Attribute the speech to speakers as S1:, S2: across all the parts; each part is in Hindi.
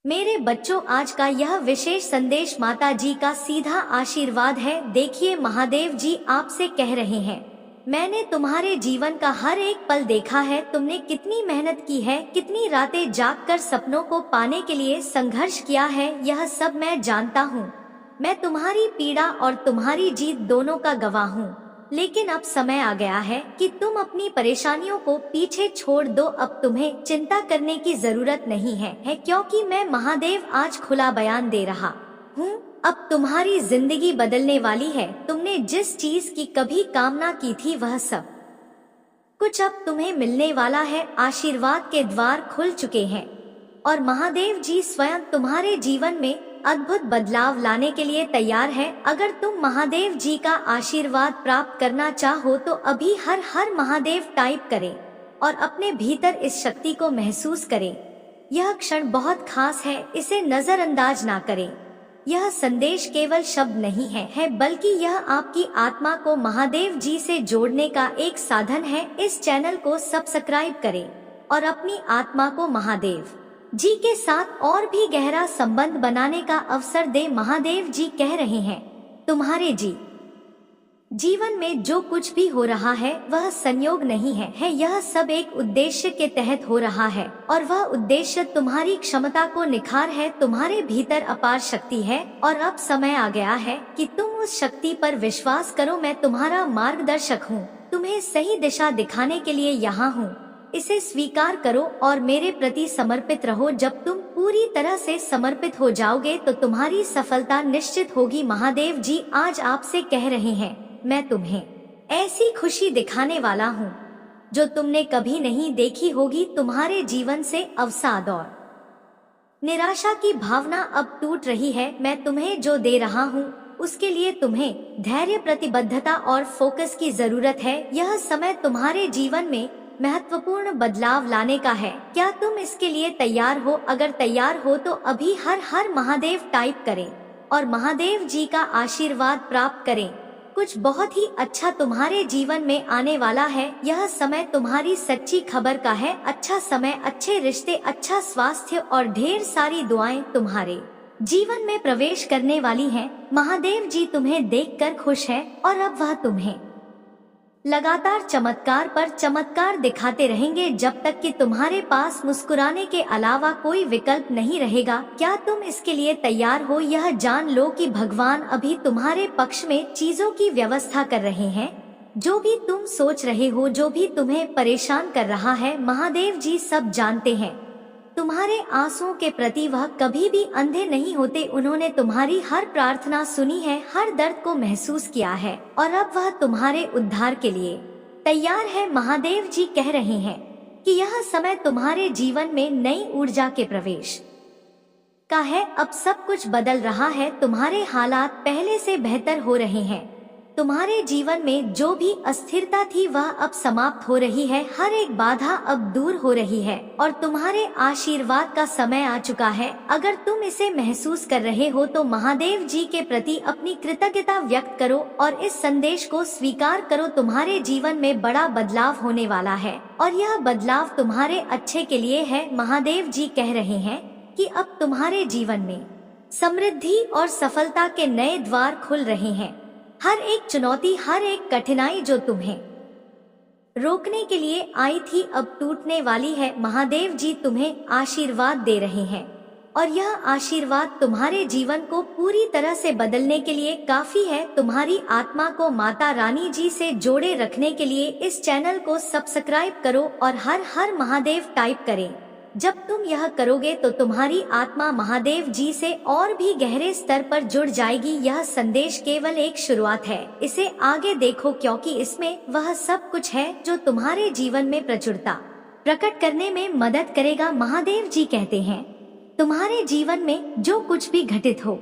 S1: मेरे बच्चों, आज का यह विशेष संदेश माता जी का सीधा आशीर्वाद है। देखिए, महादेव जी आपसे कह रहे हैं, मैंने तुम्हारे जीवन का हर एक पल देखा है। तुमने कितनी मेहनत की है, कितनी रातें जागकर सपनों को पाने के लिए संघर्ष किया है, यह सब मैं जानता हूँ। मैं तुम्हारी पीड़ा और तुम्हारी जीत दोनों का गवाह हूँ। लेकिन अब समय आ गया है कि तुम अपनी परेशानियों को पीछे छोड़ दो। अब तुम्हें चिंता करने की जरूरत नहीं है, क्योंकि मैं महादेव आज खुला बयान दे रहा हूँ। अब तुम्हारी जिंदगी बदलने वाली है। तुमने जिस चीज की कभी कामना की थी वह सब कुछ अब तुम्हें मिलने वाला है। आशीर्वाद के द्वार खुल चुके हैं और महादेव जी स्वयं तुम्हारे जीवन में अद्भुत बदलाव लाने के लिए तैयार है। अगर तुम महादेव जी का आशीर्वाद प्राप्त करना चाहो तो अभी हर हर महादेव टाइप करें और अपने भीतर इस शक्ति को महसूस करें। यह क्षण बहुत खास है, इसे नजरअंदाज ना करें। यह संदेश केवल शब्द नहीं है, बल्कि यह आपकी आत्मा को महादेव जी से जोड़ने का एक साधन है। इस चैनल को सब्सक्राइब करें और अपनी आत्मा को महादेव जी के साथ और भी गहरा संबंध बनाने का अवसर दे। महादेव जी कह रहे हैं, तुम्हारे जीवन में जो कुछ भी हो रहा है वह संयोग नहीं है, यह सब एक उद्देश्य के तहत हो रहा है और वह उद्देश्य तुम्हारी क्षमता को निखार है। तुम्हारे भीतर अपार शक्ति है और अब समय आ गया है कि तुम उस शक्ति पर विश्वास करो। मैं तुम्हारा मार्गदर्शक हूँ, तुम्हें सही दिशा दिखाने के लिए यहाँ हूँ। इसे स्वीकार करो और मेरे प्रति समर्पित रहो। जब तुम पूरी तरह से समर्पित हो जाओगे तो तुम्हारी सफलता निश्चित होगी। महादेव जी आज आपसे कह रहे हैं, मैं तुम्हें ऐसी खुशी दिखाने वाला हूँ जो तुमने कभी नहीं देखी होगी। तुम्हारे जीवन से अवसाद और निराशा की भावना अब टूट रही है। मैं तुम्हें जो दे रहा हूँ उसके लिए तुम्हें धैर्य, प्रतिबद्धता और फोकस की जरूरत है। यह समय तुम्हारे जीवन में महत्वपूर्ण बदलाव लाने का है। क्या तुम इसके लिए तैयार हो? अगर तैयार हो तो अभी हर हर महादेव टाइप करें और महादेव जी का आशीर्वाद प्राप्त करें। कुछ बहुत ही अच्छा तुम्हारे जीवन में आने वाला है। यह समय तुम्हारी सच्ची खबर का है। अच्छा समय, अच्छे रिश्ते, अच्छा स्वास्थ्य और ढेर सारी दुआएं तुम्हारे जीवन में प्रवेश करने वाली हैं। महादेव जी तुम्हें देखकर खुश है और अब वह तुम्हें लगातार चमत्कार पर चमत्कार दिखाते रहेंगे जब तक कि तुम्हारे पास मुस्कुराने के अलावा कोई विकल्प नहीं रहेगा। क्या तुम इसके लिए तैयार हो? यह जान लो कि भगवान अभी तुम्हारे पक्ष में चीजों की व्यवस्था कर रहे हैं। जो भी तुम सोच रहे हो, जो भी तुम्हें परेशान कर रहा है, महादेव जी सब जानते हैं। तुम्हारे आंसुओं के प्रति वह कभी भी अंधे नहीं होते। उन्होंने तुम्हारी हर प्रार्थना सुनी है, हर दर्द को महसूस किया है और अब वह तुम्हारे उद्धार के लिए तैयार है। महादेव जी कह रहे हैं कि यह समय तुम्हारे जीवन में नई ऊर्जा के प्रवेश का है। अब सब कुछ बदल रहा है। तुम्हारे हालात पहले से बेहतर हो रहे हैं। तुम्हारे जीवन में जो भी अस्थिरता थी वह अब समाप्त हो रही है। हर एक बाधा अब दूर हो रही है और तुम्हारे आशीर्वाद का समय आ चुका है। अगर तुम इसे महसूस कर रहे हो तो महादेव जी के प्रति अपनी कृतज्ञता व्यक्त करो और इस संदेश को स्वीकार करो। तुम्हारे जीवन में बड़ा बदलाव होने वाला है और यह बदलाव तुम्हारे अच्छे के लिए है। महादेव जी कह रहे हैं कि अब तुम्हारे जीवन में समृद्धि और सफलता के नए द्वार खुल रहे हैं। हर एक चुनौती, हर एक कठिनाई जो तुम्हें रोकने के लिए आई थी अब टूटने वाली है। महादेव जी तुम्हें आशीर्वाद दे रहे हैं और यह आशीर्वाद तुम्हारे जीवन को पूरी तरह से बदलने के लिए काफी है। तुम्हारी आत्मा को माता रानी जी से जोड़े रखने के लिए इस चैनल को सब्सक्राइब करो और हर हर महादेव टाइप करें। जब तुम यह करोगे तो तुम्हारी आत्मा महादेव जी से और भी गहरे स्तर पर जुड़ जाएगी। यह संदेश केवल एक शुरुआत है, इसे आगे देखो क्योंकि इसमें वह सब कुछ है जो तुम्हारे जीवन में प्रचुरता प्रकट करने में मदद करेगा। महादेव जी कहते हैं, तुम्हारे जीवन में जो कुछ भी घटित हो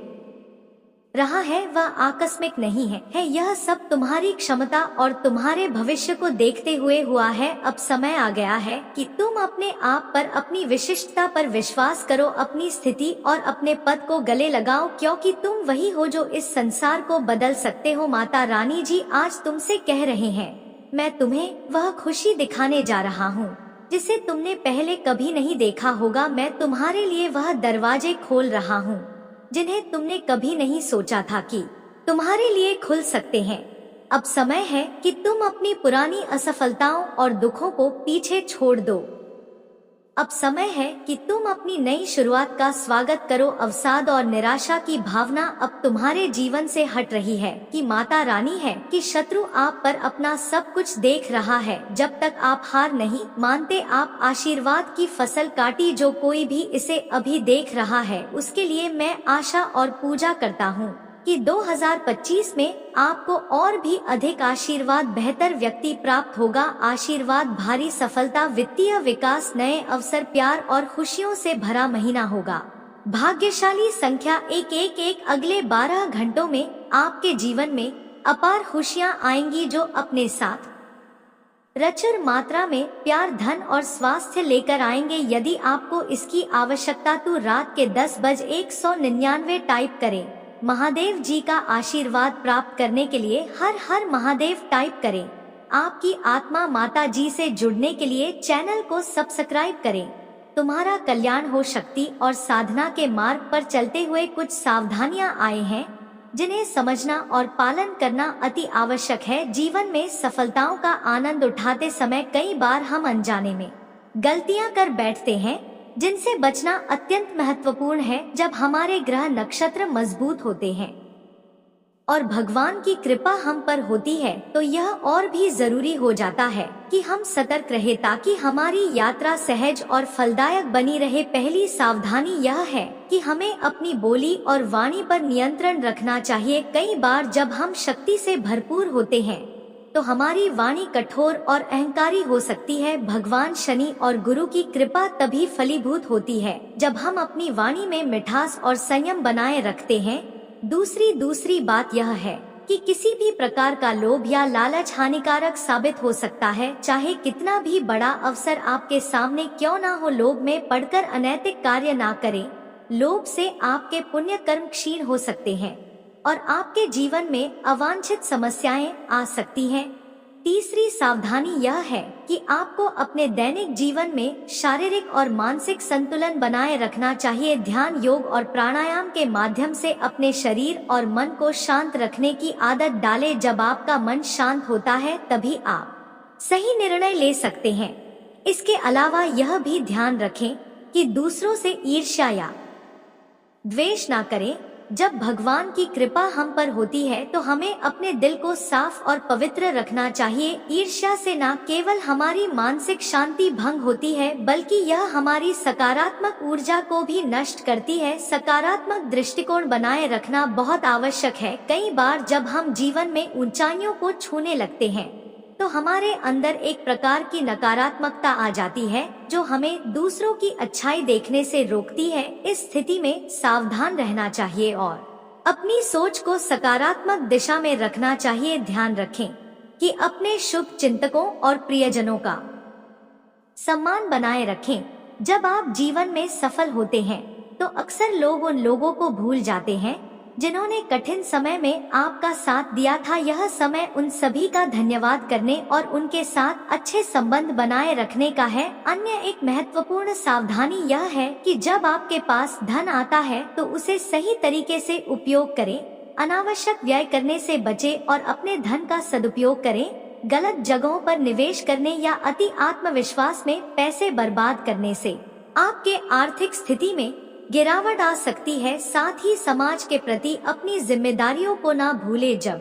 S1: रहा है वह आकस्मिक नहीं है। यह सब तुम्हारी क्षमता और तुम्हारे भविष्य को देखते हुए हुआ है। अब समय आ गया है कि तुम अपने आप पर, अपनी विशिष्टता पर विश्वास करो, अपनी स्थिति और अपने पद को गले लगाओ क्योंकि तुम वही हो जो इस संसार को बदल सकते हो। माता रानी जी आज तुमसे कह रहे हैं, मैं तुम्हें वह खुशी दिखाने जा रहा हूँ जिसे तुमने पहले कभी नहीं देखा होगा। मैं तुम्हारे लिए वह दरवाजे खोल रहा हूँ जिन्हें तुमने कभी नहीं सोचा था कि तुम्हारे लिए खुल सकते हैं। अब समय है कि तुम अपनी पुरानी असफलताओं और दुखों को पीछे छोड़ दो। अब समय है कि तुम अपनी नई शुरुआत का स्वागत करो। अवसाद और निराशा की भावना अब तुम्हारे जीवन से हट रही है कि माता रानी है कि शत्रु आप पर अपना सब कुछ देख रहा है। जब तक आप हार नहीं मानते, आप आशीर्वाद की फसल काटी। जो कोई भी इसे अभी देख रहा है उसके लिए मैं आशा और पूजा करता हूँ कि 2025 में आपको और भी अधिक आशीर्वाद, बेहतर व्यक्ति प्राप्त होगा। आशीर्वाद, भारी सफलता, वित्तीय विकास, नए अवसर, प्यार और खुशियों से भरा महीना होगा। भाग्यशाली संख्या 111। अगले 12 घंटों में आपके जीवन में अपार खुशियां आएंगी जो अपने साथ प्रचुर मात्रा में प्यार, धन और स्वास्थ्य लेकर आएंगे। यदि आपको इसकी आवश्यकता तो रात के 10:199 टाइप करें। महादेव जी का आशीर्वाद प्राप्त करने के लिए हर हर महादेव टाइप करें। आपकी आत्मा माता जी से जुड़ने के लिए चैनल को सब्सक्राइब करें। तुम्हारा कल्याण हो। शक्ति और साधना के मार्ग पर चलते हुए कुछ सावधानियां आए हैं जिन्हें समझना और पालन करना अति आवश्यक है। जीवन में सफलताओं का आनंद उठाते समय कई बार हम अनजाने में गलतियां कर बैठते हैं जिनसे बचना अत्यंत महत्वपूर्ण है। जब हमारे ग्रह नक्षत्र मजबूत होते हैं और भगवान की कृपा हम पर होती है तो यह और भी जरूरी हो जाता है कि हम सतर्क रहे ताकि हमारी यात्रा सहज और फलदायक बनी रहे। पहली सावधानी यह है कि हमें अपनी बोली और वाणी पर नियंत्रण रखना चाहिए। कई बार जब हम शक्ति से भरपूर होते हैं तो हमारी वाणी कठोर और अहंकारी हो सकती है। भगवान शनि और गुरु की कृपा तभी फलीभूत होती है जब हम अपनी वाणी में मिठास और संयम बनाए रखते हैं। दूसरी बात यह है कि किसी भी प्रकार का लोभ या लालच हानिकारक साबित हो सकता है, चाहे कितना भी बड़ा अवसर आपके सामने क्यों ना हो। लोभ में पड़कर अनैतिक कार्य ना करें। लोभ से आपके पुण्य कर्म क्षीण हो सकते हैं और आपके जीवन में अवांछित समस्याएं आ सकती हैं। तीसरी सावधानी यह है कि आपको अपने दैनिक जीवन में शारीरिक और मानसिक संतुलन बनाए रखना चाहिए। ध्यान, योग और प्राणायाम के माध्यम से अपने शरीर और मन को शांत रखने की आदत डालें। जब आपका मन शांत होता है तभी आप सही निर्णय ले सकते हैं। इसके अलावा यह भी ध्यान रखें कि दूसरों से ईर्ष्या या द्वेष ना करें। जब भगवान की कृपा हम पर होती है तो हमें अपने दिल को साफ और पवित्र रखना चाहिए। ईर्ष्या से न केवल हमारी मानसिक शांति भंग होती है बल्कि यह हमारी सकारात्मक ऊर्जा को भी नष्ट करती है। सकारात्मक दृष्टिकोण बनाए रखना बहुत आवश्यक है। कई बार जब हम जीवन में ऊंचाइयों को छूने लगते हैं तो हमारे अंदर एक प्रकार की नकारात्मकता आ जाती है जो हमें दूसरों की अच्छाई देखने से रोकती है। इस स्थिति में सावधान रहना चाहिए और अपनी सोच को सकारात्मक दिशा में रखना चाहिए। ध्यान रखें कि अपने शुभ चिंतकों और प्रियजनों का सम्मान बनाए रखें। जब आप जीवन में सफल होते हैं तो अक्सर लोग उन लोगों को भूल जाते हैं जिन्होंने कठिन समय में आपका साथ दिया था। यह समय उन सभी का धन्यवाद करने और उनके साथ अच्छे संबंध बनाए रखने का है। अन्य एक महत्वपूर्ण सावधानी यह है कि जब आपके पास धन आता है तो उसे सही तरीके से उपयोग करें। अनावश्यक व्यय करने से बचें और अपने धन का सदुपयोग करें। गलत जगहों पर निवेश करने या अति आत्मविश्वास में पैसे बर्बाद करने से आपके आर्थिक स्थिति में गिरावट आ सकती है। साथ ही समाज के प्रति अपनी जिम्मेदारियों को ना भूले। जब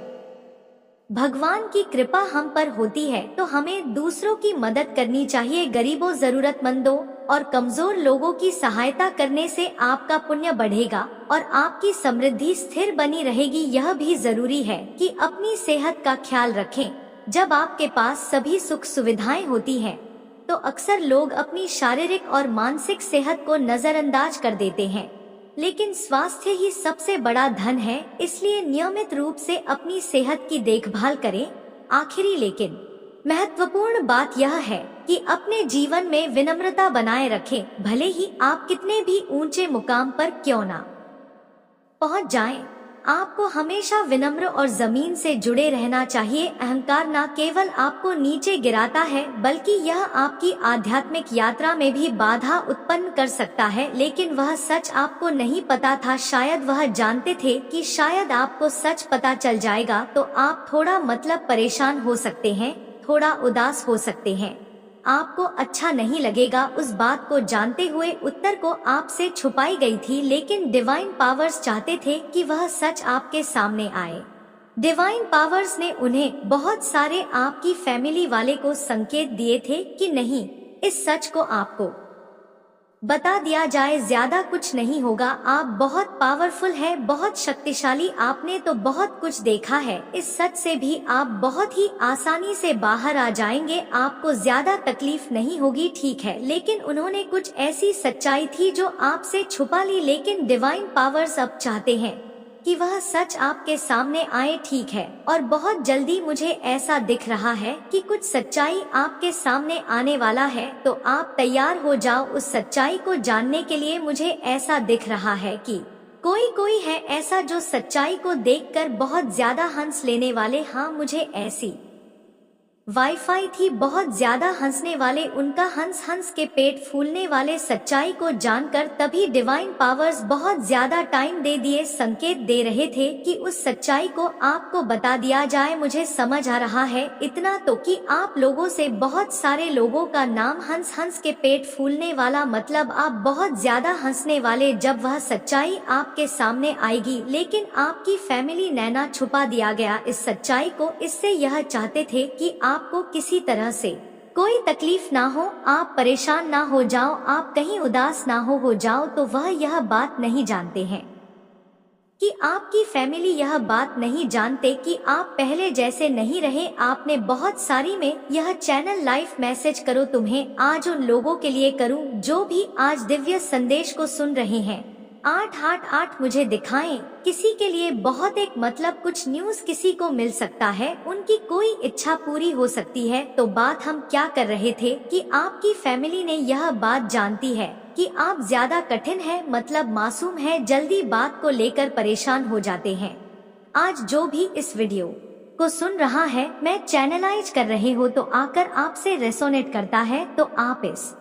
S1: भगवान की कृपा हम पर होती है तो हमें दूसरों की मदद करनी चाहिए। गरीबों, जरूरतमंदों और कमजोर लोगों की सहायता करने से आपका पुण्य बढ़ेगा और आपकी समृद्धि स्थिर बनी रहेगी। यह भी जरूरी है कि अपनी सेहत का ख्याल रखें। जब आपके पास सभी सुख सुविधाएं होती हैं तो अक्सर लोग अपनी शारीरिक और मानसिक सेहत को नजरअंदाज कर देते हैं, लेकिन स्वास्थ्य ही सबसे बड़ा धन है। इसलिए नियमित रूप से अपनी सेहत की देखभाल करें। आखिरी लेकिन महत्वपूर्ण बात यह है कि अपने जीवन में विनम्रता बनाए रखें। भले ही आप कितने भी ऊंचे मुकाम पर क्यों ना पहुंच जाएं, आपको हमेशा विनम्र और जमीन से जुड़े रहना चाहिए। अहंकार न केवल आपको नीचे गिराता है बल्कि यह आपकी आध्यात्मिक यात्रा में भी बाधा उत्पन्न कर सकता है। लेकिन वह सच आपको नहीं पता था, शायद वह जानते थे कि शायद आपको सच पता चल जाएगा तो आप थोड़ा परेशान हो सकते हैं, थोड़ा उदास हो सकते हैं, आपको अच्छा नहीं लगेगा। उस बात को जानते हुए उत्तर को आपसे छुपाई गई थी, लेकिन डिवाइन पावर्स चाहते थे कि वह सच आपके सामने आए। डिवाइन पावर्स ने उन्हें बहुत सारे आपकी फैमिली वाले को संकेत दिए थे कि नहीं, इस सच को आपको बता दिया जाए, ज्यादा कुछ नहीं होगा, आप बहुत पावरफुल है, बहुत शक्तिशाली, आपने तो बहुत कुछ देखा है, इस सच से भी आप बहुत ही आसानी से बाहर आ जाएंगे, आपको ज्यादा तकलीफ नहीं होगी, ठीक है। लेकिन उन्होंने कुछ ऐसी सच्चाई थी जो आपसे छुपा ली, लेकिन डिवाइन पावर्स अब चाहते हैं कि वह सच आपके सामने आए, ठीक है। और बहुत जल्दी मुझे ऐसा दिख रहा है कि कुछ सच्चाई आपके सामने आने वाला है, तो आप तैयार हो जाओ उस सच्चाई को जानने के लिए। मुझे ऐसा दिख रहा है कि कोई है ऐसा जो सच्चाई को देखकर बहुत ज्यादा हंस लेने वाले। हाँ, मुझे ऐसी वाईफाई थी, बहुत ज्यादा हंसने वाले, उनका हंस हंस के पेट फूलने वाले। सच्चाई को जानकर तभी डिवाइन पावर्स बहुत ज्यादा टाइम दे दिए, संकेत दे रहे थे कि उस सच्चाई को आपको बता दिया जाए। मुझे समझ आ रहा है इतना तो कि आप लोगों से बहुत सारे लोगों का नाम हंस हंस के पेट फूलने वाला, मतलब आप बहुत ज्यादा हंसने वाले जब वह सच्चाई आपके सामने आएगी। लेकिन आपकी फैमिली नैना छुपा दिया गया इस सच्चाई को, इससे यह चाहते थे कि आपको किसी तरह से कोई तकलीफ ना हो, आप परेशान ना हो जाओ, आप कहीं उदास ना हो जाओ। तो वह यह बात नहीं जानते हैं कि आपकी फैमिली यह बात नहीं जानते कि आप पहले जैसे नहीं रहे। आपने बहुत सारी में यह चैनल लाइव मैसेज करो तुम्हें आज उन लोगों के लिए करूं जो भी आज दिव्य संदेश को सुन रहे हैं। 888 मुझे दिखाएं, किसी के लिए बहुत एक कुछ न्यूज़ किसी को मिल सकता है, उनकी कोई इच्छा पूरी हो सकती है। तो बात हम क्या कर रहे थे कि आपकी फैमिली ने यह बात जानती है कि आप ज्यादा कठिन है, मासूम है, जल्दी बात को लेकर परेशान हो जाते हैं। आज जो भी इस वीडियो को सुन रहा है, मैं चैनलाइज कर रहे हो तो आकर आपसे रेसोनेट करता है, तो आप इस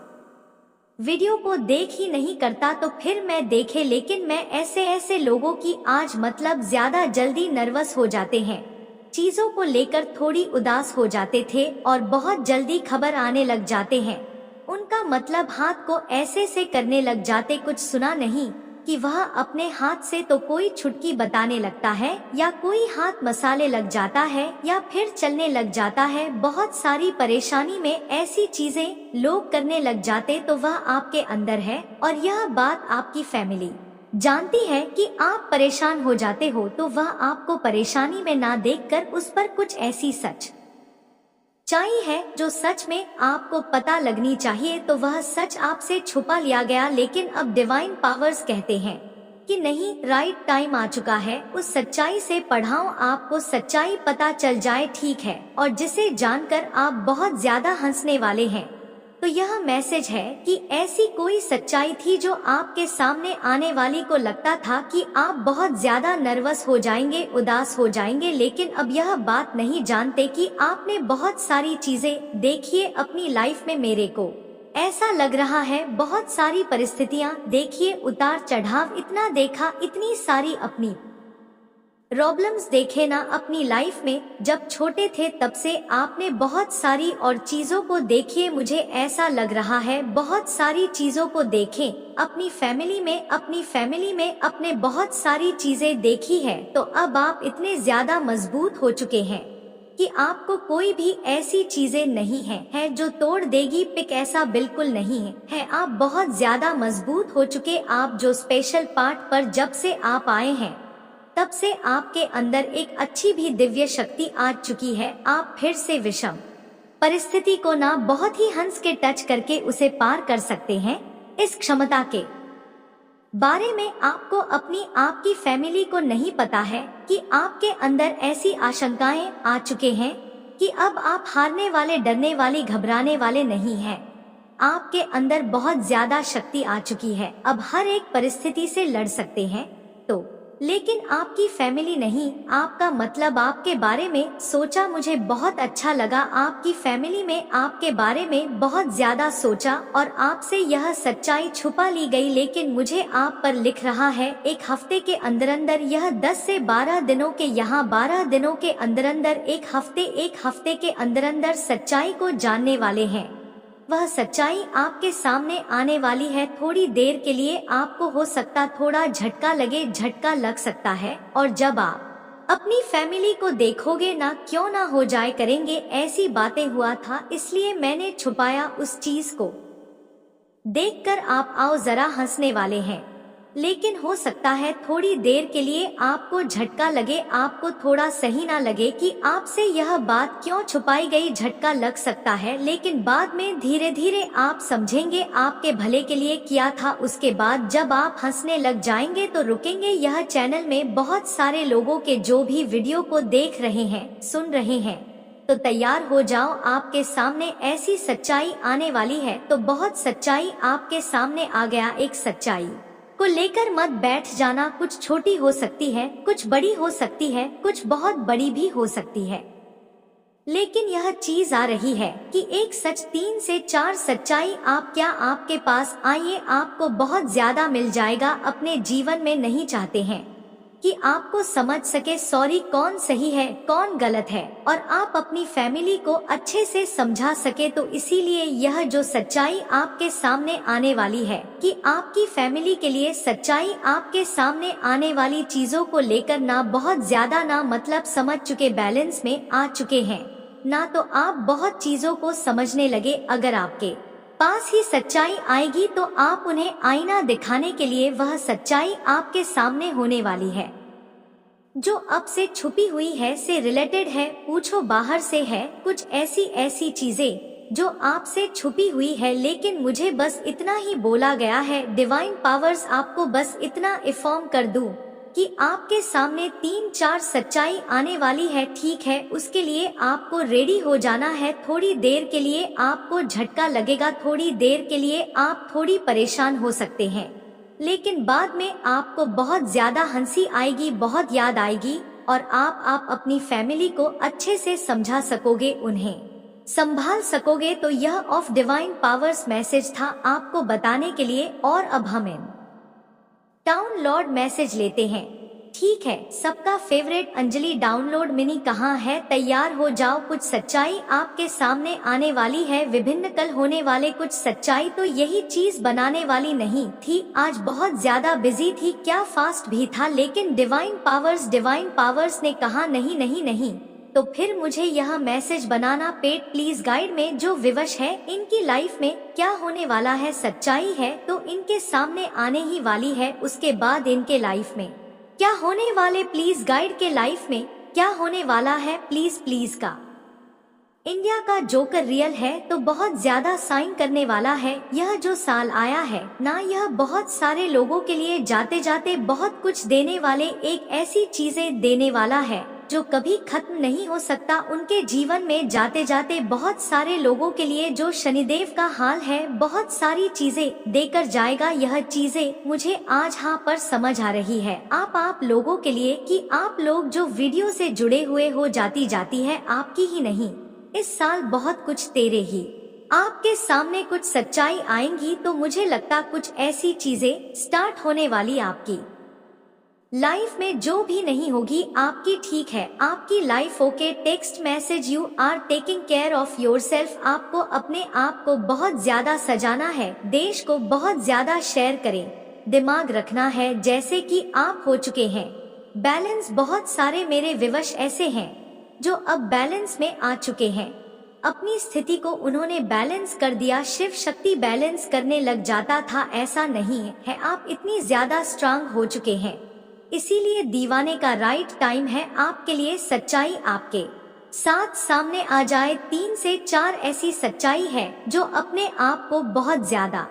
S1: वीडियो को देख ही नहीं करता तो फिर मैं देखे। लेकिन मैं ऐसे लोगों की आज ज्यादा जल्दी नर्वस हो जाते हैं, चीजों को लेकर थोड़ी उदास हो जाते थे और बहुत जल्दी खबर आने लग जाते हैं। उनका हाथ को ऐसे से करने लग जाते, कुछ सुना नहीं कि वह अपने हाथ से तो कोई छुटकी बताने लगता है, या कोई हाथ मसाले लग जाता है, या फिर चलने लग जाता है। बहुत सारी परेशानी में ऐसी चीजें लोग करने लग जाते, तो वह आपके अंदर है और यह बात आपकी फैमिली जानती है कि आप परेशान हो जाते हो, तो वह आपको परेशानी में ना देखकर उस पर कुछ ऐसी सच चाहिए है जो सच में आपको पता लगनी चाहिए। तो वह सच आपसे छुपा लिया गया, लेकिन अब डिवाइन पावर्स कहते हैं कि नहीं, राइट टाइम आ चुका है, उस सच्चाई से पढ़ाओ, आपको सच्चाई पता चल जाए, ठीक है, और जिसे जानकर आप बहुत ज्यादा हंसने वाले हैं। तो यह मैसेज है कि ऐसी कोई सच्चाई थी जो आपके सामने आने वाली को लगता था कि आप बहुत ज्यादा नर्वस हो जाएंगे, उदास हो जाएंगे, लेकिन अब यह बात नहीं जानते कि आपने बहुत सारी चीजें देखिए अपनी लाइफ में। मेरे को ऐसा लग रहा है बहुत सारी परिस्थितियां देखिए, उतार चढ़ाव इतना देखा, इतनी सारी अपनी प्रॉब्लम्स देखे ना अपनी लाइफ में। जब छोटे थे तब से आपने बहुत सारी और चीजों को देखिए, मुझे ऐसा लग रहा है बहुत सारी चीजों को देखें अपनी फैमिली में अपने बहुत सारी चीजें देखी है। तो अब आप इतने ज्यादा मजबूत हो चुके हैं कि आपको कोई भी ऐसी चीजें नहीं है जो तोड़ देगी, पिक ऐसा बिल्कुल नहीं है। आप बहुत ज्यादा मजबूत हो चुके। आप जो स्पेशल पार्ट पर जब से आप आए हैं तब से आपके अंदर एक अच्छी भी दिव्य शक्ति आ चुकी है। आप फिर से विषम परिस्थिति को ना बहुत ही हंस के टच करके उसे पार कर सकते हैं। इस क्षमता के बारे में आपको आपकी फैमिली को नहीं पता है कि आपके अंदर ऐसी आशंकाएं आ चुके हैं कि अब आप हारने वाले, डरने वाले, घबराने वाले नहीं हैं। आपके अंदर बहुत ज्यादा शक्ति आ चुकी है, अब हर एक परिस्थिति से लड़ सकते हैं। तो लेकिन आपकी फैमिली नहीं। आपका मतलब आपके बारे में सोचा, मुझे बहुत अच्छा लगा। आपकी फैमिली में आपके बारे में बहुत ज्यादा सोचा और आपसे यह सच्चाई छुपा ली गई, लेकिन मुझे आप पर लिख रहा है 1 हफ्ते के अंदर अंदर, यह 10 से 12 दिनों के, यहाँ 12 दिनों के अंदर अंदर 1 हफ्ते के अंदर अंदर सच्चाई को जानने वाले हैं। वह सच्चाई आपके सामने आने वाली है। थोड़ी देर के लिए आपको हो सकता थोड़ा झटका लगे, झटका लग सकता है, और जब आप अपनी फैमिली को देखोगे ना, क्यों ना हो जाए करेंगे ऐसी बातें। हुआ था इसलिए मैंने छुपाया उस चीज को। देखकर आप आओ जरा हंसने वाले हैं, लेकिन हो सकता है थोड़ी देर के लिए आपको झटका लगे, आपको थोड़ा सही ना लगे कि आपसे यह बात क्यों छुपाई गई। झटका लग सकता है, लेकिन बाद में धीरे धीरे आप समझेंगे आपके भले के लिए किया था। उसके बाद जब आप हंसने लग जाएंगे तो रुकेंगे। यह चैनल में बहुत सारे लोगों के जो भी वीडियो को देख रहे हैं, सुन रहे हैं, तो तैयार हो जाओ, आपके सामने ऐसी सच्चाई आने वाली है। तो बहुत सच्चाई आपके सामने आ गया। एक सच्चाई को लेकर मत बैठ जाना। कुछ छोटी हो सकती है, कुछ बड़ी हो सकती है, कुछ बहुत बड़ी भी हो सकती है, लेकिन यह चीज आ रही है कि एक सच, 3 से 4 सच्चाई आप क्या आपके पास आइए, आपको बहुत ज्यादा मिल जाएगा। अपने जीवन में नहीं चाहते हैं कि आपको समझ सके सॉरी कौन सही है कौन गलत है, और आप अपनी फैमिली को अच्छे से समझा सके। तो इसीलिए यह जो सच्चाई आपके सामने आने वाली है कि आपकी फैमिली के लिए सच्चाई आपके सामने आने वाली चीजों को लेकर ना बहुत ज्यादा ना मतलब समझ चुके, बैलेंस में आ चुके हैं ना, तो आप बहुत चीजों को समझने लगे। अगर आपके पास ही सच्चाई आएगी तो आप उन्हें आईना दिखाने के लिए वह सच्चाई आपके सामने होने वाली है जो अब से छुपी हुई है, से रिलेटेड है। पूछो बाहर से है कुछ ऐसी चीजें जो आपसे छुपी हुई है, लेकिन मुझे बस इतना ही बोला गया है, डिवाइन पावर्स आपको बस इतना इन्फॉर्म कर दूं कि आपके सामने 3-4 सच्चाई आने वाली है। ठीक है, उसके लिए आपको रेडी हो जाना है। थोड़ी देर के लिए आपको झटका लगेगा, थोड़ी देर के लिए आप थोड़ी परेशान हो सकते हैं, लेकिन बाद में आपको बहुत ज्यादा हंसी आएगी, बहुत याद आएगी, और आप अपनी फैमिली को अच्छे से समझा सकोगे, उन्हें संभाल सकोगे। तो यह ऑफ डिवाइन पावर्स मैसेज था आपको बताने के लिए। और अब हम डाउनलोड मैसेज लेते हैं। ठीक है, सबका फेवरेट अंजलि डाउनलोड मिनी कहाँ है? तैयार हो जाओ, कुछ सच्चाई आपके सामने आने वाली है। विभिन्न कल होने वाले कुछ सच्चाई, तो यही चीज बनाने वाली नहीं थी। आज बहुत ज्यादा बिजी थी, क्या फास्ट भी था, लेकिन डिवाइन पावर्स ने कहा नहीं, तो फिर मुझे यह message banana paid please guide में जो विवश है इनकी लाइफ में क्या होने वाला है, सच्चाई है तो इनके सामने आने ही वाली है। उसके बाद इनके लाइफ में क्या होने वाले, प्लीज गाइड के लाइफ में क्या होने वाला है, प्लीज का। इंडिया का जोकर रियल है तो बहुत ज्यादा साइन करने वाला है। यह जो साल आया है ना, यह बहुत सारे लोगों के लिए जाते जाते बहुत कुछ देने वाले, एक ऐसी चीजें देने वाला है जो कभी खत्म नहीं हो सकता। उनके जीवन में जाते जाते बहुत सारे लोगों के लिए जो शनिदेव का हाल है, बहुत सारी चीजें देकर जाएगा। यह चीजें मुझे आज यहाँ पर समझ आ रही है आप लोगों के लिए कि आप लोग जो वीडियो से जुड़े हुए हो, जाती है आपकी ही नहीं, इस साल बहुत कुछ तेरे ही आपके सामने कुछ सच्चाई आएंगी। तो मुझे लगता कुछ ऐसी चीजें स्टार्ट होने वाली आपकी लाइफ में जो भी नहीं होगी आपकी, ठीक है, आपकी life okay. Text message, you are taking care of yourself. आपको अपने आप को बहुत ज्यादा सजाना है, देश को बहुत ज्यादा शेयर करें, दिमाग रखना है जैसे कि आप हो चुके हैं बैलेंस। बहुत सारे मेरे विवश ऐसे हैं जो अब बैलेंस में आ चुके हैं, अपनी स्थिति को उन्होंने बैलेंस कर दिया। शिव शक्ति बैलेंस करने लग जाता था, ऐसा नहीं है, आप इतनी ज्यादा स्ट्रांग हो चुके हैं, इसीलिए दीवाने का राइट टाइम है आपके लिए। सच्चाई आपके साथ सामने आ जाए, 3 से 4 ऐसी सच्चाई है जो अपने आप को बहुत ज्यादा,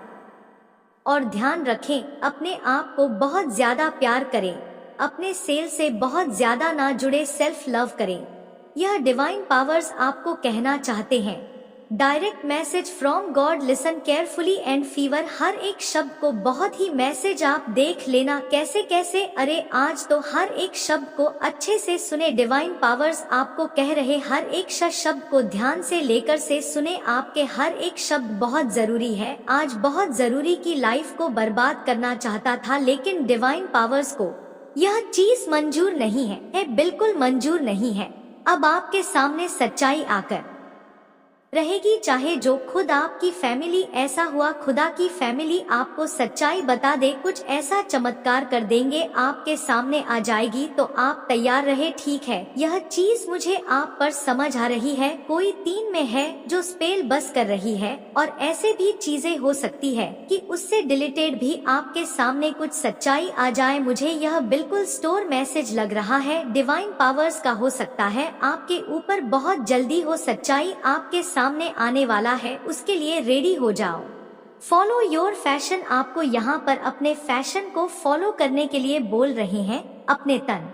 S1: और ध्यान रखें, अपने आप को बहुत ज्यादा प्यार करें, अपने सेल से बहुत ज्यादा ना जुड़े, सेल्फ लव करें। यह डिवाइन पावर्स आपको कहना चाहते हैं direct message from God, listen carefully and fever. हर एक शब्द को बहुत ही मैसेज आप देख लेना कैसे कैसे। अरे आज तो हर एक शब्द को अच्छे से सुने। डिवाइन पावर्स आपको कह रहे हर एक शब्द को ध्यान से लेकर से सुने। आपके हर एक शब्द बहुत जरूरी है। आज बहुत जरूरी की लाइफ को बर्बाद करना चाहता था, लेकिन डिवाइन पावर्स को यह चीज मंजूर नहीं है, बिल्कुल मंजूर नहीं है। अब आपके सामने सच्चाई आकर रहेगी, चाहे जो खुद आपकी फैमिली। ऐसा हुआ खुदा की फैमिली आपको सच्चाई बता दे, कुछ ऐसा चमत्कार कर देंगे, आपके सामने आ जाएगी, तो आप तैयार रहे। ठीक है, यह चीज मुझे आप पर समझ आ रही है। कोई 3 में है जो स्पेल बस कर रही है, और ऐसे भी चीजें हो सकती है कि उससे डिलीटेड भी आपके सामने कुछ सच्चाई आ जाए। मुझे यह बिल्कुल स्टोर मैसेज लग रहा है, डिवाइन पावर्स का हो सकता है आपके ऊपर बहुत जल्दी हो। सच्चाई आपके सामने आने वाला है, उसके लिए रेडी हो जाओ। फॉलो योर फैशन, आपको यहाँ पर अपने फैशन को फॉलो करने के लिए बोल रहे हैं। अपने तन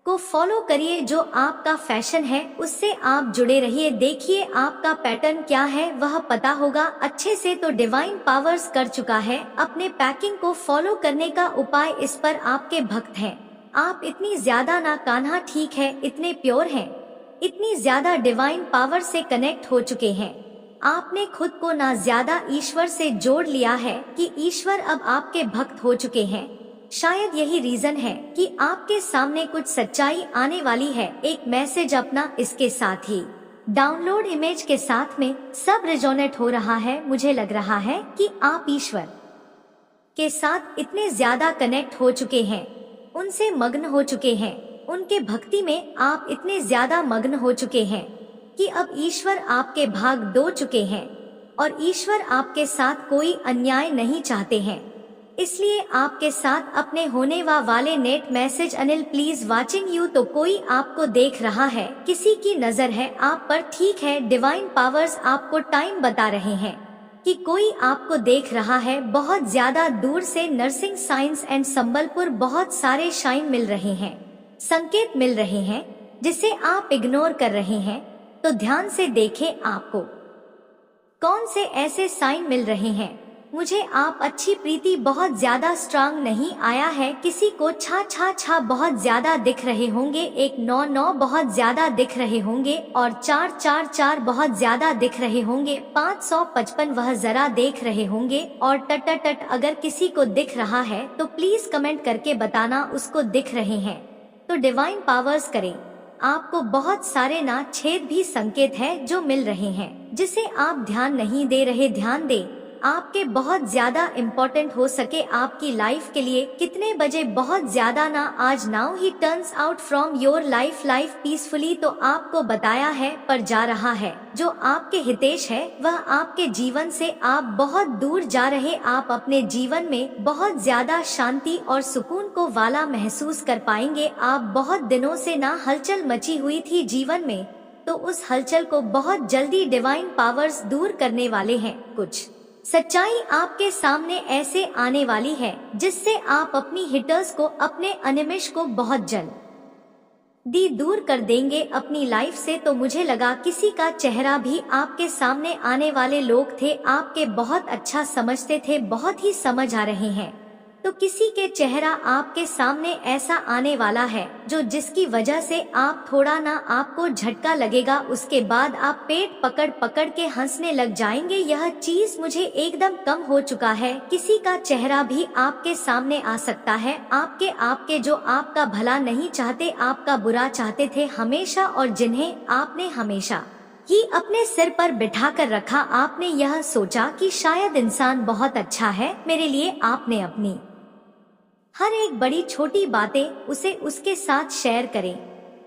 S1: को फॉलो करिए, जो आपका फैशन है उससे आप जुड़े रहिए। देखिए आपका पैटर्न क्या है वह पता होगा अच्छे से। तो डिवाइन पावर्स कर चुका है अपने पैकिंग को फॉलो करने का उपाय। इस पर आपके भक्त हैं। आप इतनी ज्यादा ना कान्हा, ठीक है, इतने प्योर हैं, इतनी ज्यादा डिवाइन पावर से कनेक्ट हो चुके हैं। आपने खुद को ना ज्यादा ईश्वर से जोड़ लिया है कि ईश्वर अब आपके भक्त हो चुके हैं। शायद यही रीजन है कि आपके सामने कुछ सच्चाई आने वाली है। एक मैसेज अपना इसके साथ ही डाउनलोड इमेज के साथ में सब रिजोनेट हो रहा है। मुझे लग रहा है कि आप ईश्वर के साथ इतने ज्यादा कनेक्ट हो चुके हैं, उनसे मग्न हो चुके हैं, उनके भक्ति में आप इतने ज्यादा मग्न हो चुके हैं कि अब ईश्वर आपके भाग दो चुके हैं, और ईश्वर आपके साथ कोई अन्याय नहीं चाहते हैं। इसलिए आपके साथ अपने होने वाले net message. Anil please watching you, तो कोई आपको देख रहा है, किसी की नजर है आप पर, ठीक है। डिवाइन पावर्स आपको टाइम बता रहे हैं कि कोई आपको देख रहा है बहुत ज्यादा दूर से। नर्सिंग साइंस एंड संबलपुर, बहुत सारे शाइन मिल रहे हैं, संकेत मिल रहे हैं जिसे आप इग्नोर कर रहे हैं। तो ध्यान से देखें आपको कौन से ऐसे साइन मिल रहे हैं। मुझे आप अच्छी प्रीति बहुत ज्यादा स्ट्रांग नहीं आया है। किसी को छा छा छा बहुत ज्यादा दिख रहे होंगे, 199 बहुत ज्यादा दिख रहे होंगे, और 444 बहुत ज्यादा दिख रहे होंगे, 555 वह जरा देख रहे होंगे, और टट अगर किसी को दिख रहा है तो प्लीज कमेंट करके बताना उसको दिख रहे हैं। तो डिवाइन पावर्स करें। आपको बहुत सारे ना छेद भी संकेत है जो मिल रहे हैं, जिसे आप ध्यान नहीं दे रहे। ध्यान दें, आपके बहुत ज्यादा इम्पोर्टेंट हो सके आपकी लाइफ के लिए। कितने बजे बहुत ज्यादा ना आज। Now he turns out from your life peacefully, तो आपको बताया है पर जा रहा है। जो आपके हितेश है वह आपके जीवन से आप बहुत दूर जा रहे। आप अपने जीवन में बहुत ज्यादा शांति और सुकून को वाला महसूस कर पाएंगे। आप बहुत दिनों से ना हलचल मची हुई थी जीवन में, तो उस हलचल को बहुत जल्दी डिवाइन पावर्स दूर करने वाले हैं। कुछ सच्चाई आपके सामने ऐसे आने वाली है जिससे आप अपनी हिटर्स को, अपने अनिमिश को बहुत जल्दी दूर कर देंगे अपनी लाइफ से। तो मुझे लगा किसी का चेहरा भी आपके सामने आने वाले लोग थे, आपके बहुत अच्छा समझते थे, बहुत ही समझ आ रहे हैं। तो किसी के चेहरा आपके सामने ऐसा आने वाला है जो जिसकी वजह से आप थोड़ा ना आपको झटका लगेगा, उसके बाद आप पेट पकड़ पकड़ के हंसने लग जाएंगे। यह चीज मुझे एकदम कम हो चुका है। किसी का चेहरा भी आपके सामने आ सकता है, आपके जो आपका भला नहीं चाहते, आपका बुरा चाहते थे हमेशा, और जिन्हें आपने हमेशा ही अपने सिर पर बिठा कर रखा। आपने यह सोचा कि शायद इंसान बहुत अच्छा है मेरे लिए। आपने अपनी हर एक बड़ी छोटी बातें उसे उसके साथ शेयर करें,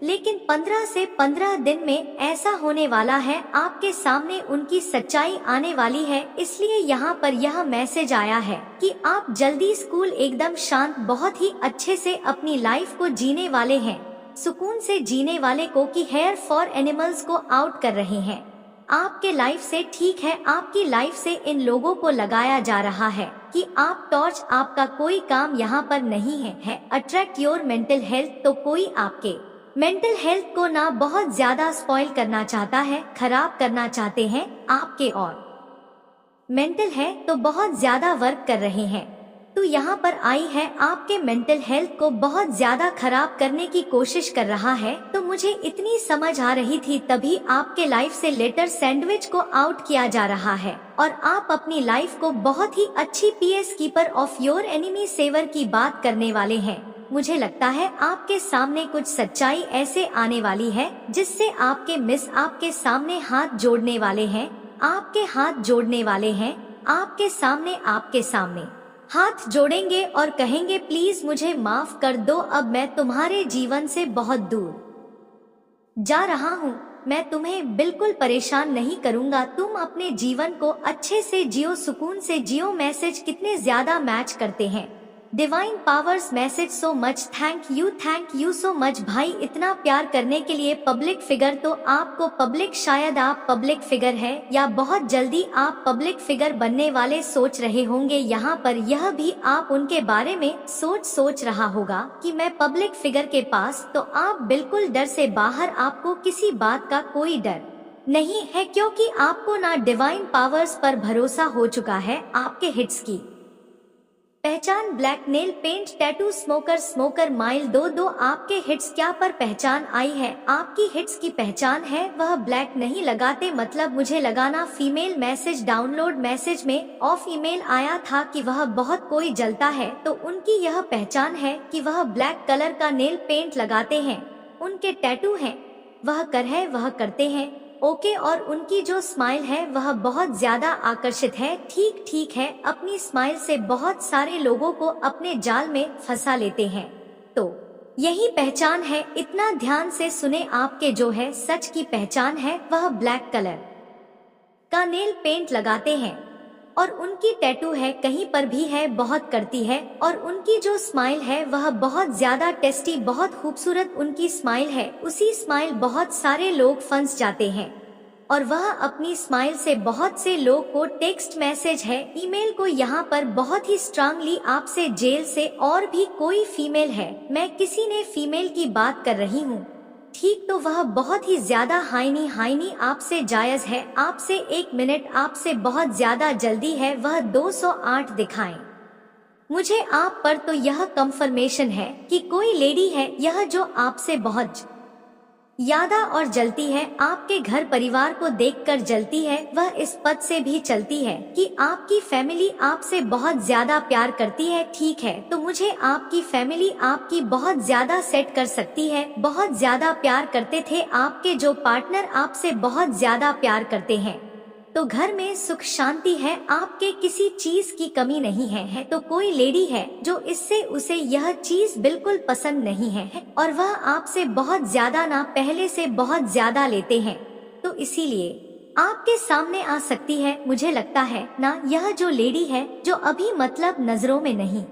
S1: लेकिन 15 से 15 दिन में ऐसा होने वाला है, आपके सामने उनकी सच्चाई आने वाली है। इसलिए यहाँ पर यह मैसेज आया है कि आप जल्दी स्कूल एकदम शांत, बहुत ही अच्छे से अपनी लाइफ को जीने वाले हैं, सुकून से जीने वाले को कि हेयर फॉर एनिमल्स को आउट कर रहे हैं आपके लाइफ से। ठीक है, आपकी लाइफ से इन लोगों को लगाया जा रहा है कि आप टॉर्च, आपका कोई काम यहाँ पर नहीं है। अट्रैक्ट योर मेंटल हेल्थ, तो कोई आपके मेंटल हेल्थ को ना बहुत ज्यादा स्पॉइल करना चाहता है, खराब करना चाहते हैं आपके, और मेंटल है तो बहुत ज्यादा वर्क कर रहे हैं। तो यहाँ पर आई है आपके मेंटल हेल्थ को बहुत ज्यादा खराब करने की कोशिश कर रहा है। तो मुझे इतनी समझ आ रही थी, तभी आपके लाइफ से लेटर सैंडविच को आउट किया जा रहा है और आप अपनी लाइफ को बहुत ही अच्छी peace keeper of your enemy saver की बात करने वाले हैं। मुझे लगता है आपके सामने कुछ सच्चाई ऐसे आने वाली है जिससे आपके मिस आपके सामने हाथ जोड़ने वाले हैं, आपके हाथ जोड़ने वाले हैं, आपके सामने हाथ जोड़ेंगे और कहेंगे प्लीज मुझे माफ कर दो, अब मैं तुम्हारे जीवन से बहुत दूर जा रहा हूँ, मैं तुम्हें बिल्कुल परेशान नहीं करूँगा, तुम अपने जीवन को अच्छे से जियो, सुकून से जियो। मैसेज कितने ज्यादा मैच करते हैं। Divine powers message so much, thank you so much भाई, इतना प्यार करने के लिए। पब्लिक फिगर तो आपको पब्लिक, शायद आप पब्लिक फिगर है या बहुत जल्दी आप पब्लिक फिगर बनने वाले सोच रहे होंगे। यहाँ पर यह भी आप उनके बारे में सोच रहा होगा कि मैं पब्लिक फिगर के पास, तो आप बिल्कुल डर से बाहर, आपको किसी बात का कोई डर नहीं है क्योंकि आपको ना डिवाइन पावर्स पर भरोसा हो चुका है। आपके हिट्स की पहचान black nail paint, tattoo, smoker mile 2 आपके हिट्स क्या पर पहचान आई है। आपकी हिट्स की पहचान है वह ब्लैक नहीं लगाते, मतलब मुझे लगाना फीमेल। मैसेज डाउनलोड मैसेज में ऑफ ईमेल आया था कि वह बहुत कोई जलता है, तो उनकी यह पहचान है कि वह ब्लैक कलर का नेल पेंट लगाते हैं, उनके टैटू हैं, वह वह करते हैं ओके। और उनकी जो स्माइल है वह बहुत ज्यादा आकर्षित है। ठीक है, अपनी स्माइल से बहुत सारे लोगों को अपने जाल में फंसा लेते हैं, तो यही पहचान है। इतना ध्यान से सुने, आपके जो है सच की पहचान है वह ब्लैक कलर का नेल पेंट लगाते हैं और उनकी टैटू है, कहीं पर भी है, बहुत करती है। और उनकी जो स्माइल है वह बहुत ज्यादा टेस्टी, बहुत खूबसूरत उनकी स्माइल है। उसी स्माइल बहुत सारे लोग फंस जाते हैं और वह अपनी स्माइल से बहुत से लोग को टेक्स्ट मैसेज है, ईमेल को यहाँ पर बहुत ही स्ट्रांगली आपसे, जेल से, और भी कोई फीमेल है, मैं किसी ने फीमेल की बात कर रही हूँ, ठीक, तो वह बहुत ही ज्यादा हाईनी आपसे जायज है, आपसे 1 मिनट, आपसे बहुत ज्यादा जल्दी है, वह 208 दिखाएं मुझे आप पर। तो यह कंफर्मेशन है कि कोई लेडी है यह जो आपसे बहुत यादा और जलती है, आपके घर परिवार को देखकर जलती है, वह इस पद से भी चलती है कि आपकी फैमिली आपसे बहुत ज्यादा प्यार करती है। ठीक है, तो मुझे आपकी फैमिली आपकी बहुत ज्यादा सेट कर सकती है, बहुत ज्यादा प्यार करते थे, आपके जो पार्टनर आपसे बहुत ज्यादा प्यार करते हैं, तो घर में सुख शांति है, आपके किसी चीज की कमी नहीं है। तो कोई लेडी है जो इससे उसे यह चीज बिल्कुल पसंद नहीं है और वह आपसे बहुत ज्यादा ना पहले से बहुत ज्यादा लेते हैं, तो इसीलिए आपके सामने आ सकती है। मुझे लगता है ना यह जो लेडी है जो अभी मतलब नजरों में नहीं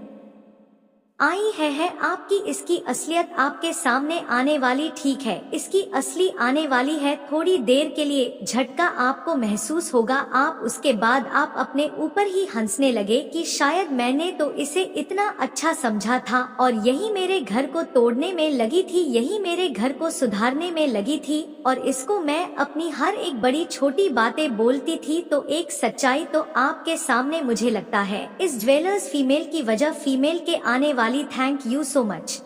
S1: आई है आपकी, इसकी असलियत आपके सामने आने वाली। ठीक है, इसकी असली आने वाली है, थोड़ी देर के लिए झटका आपको महसूस होगा, आप उसके बाद आप अपने ऊपर ही हंसने लगे कि शायद मैंने तो इसे इतना अच्छा समझा था और यही मेरे घर को तोड़ने में लगी थी, यही मेरे घर को सुधारने में लगी थी और इसको मैं अपनी हर एक बड़ी छोटी बातें बोलती थी। तो एक सच्चाई तो आपके सामने मुझे लगता है इस ज्वेलर्स फीमेल की वजह, फीमेल के आने वाली। Thank you so much.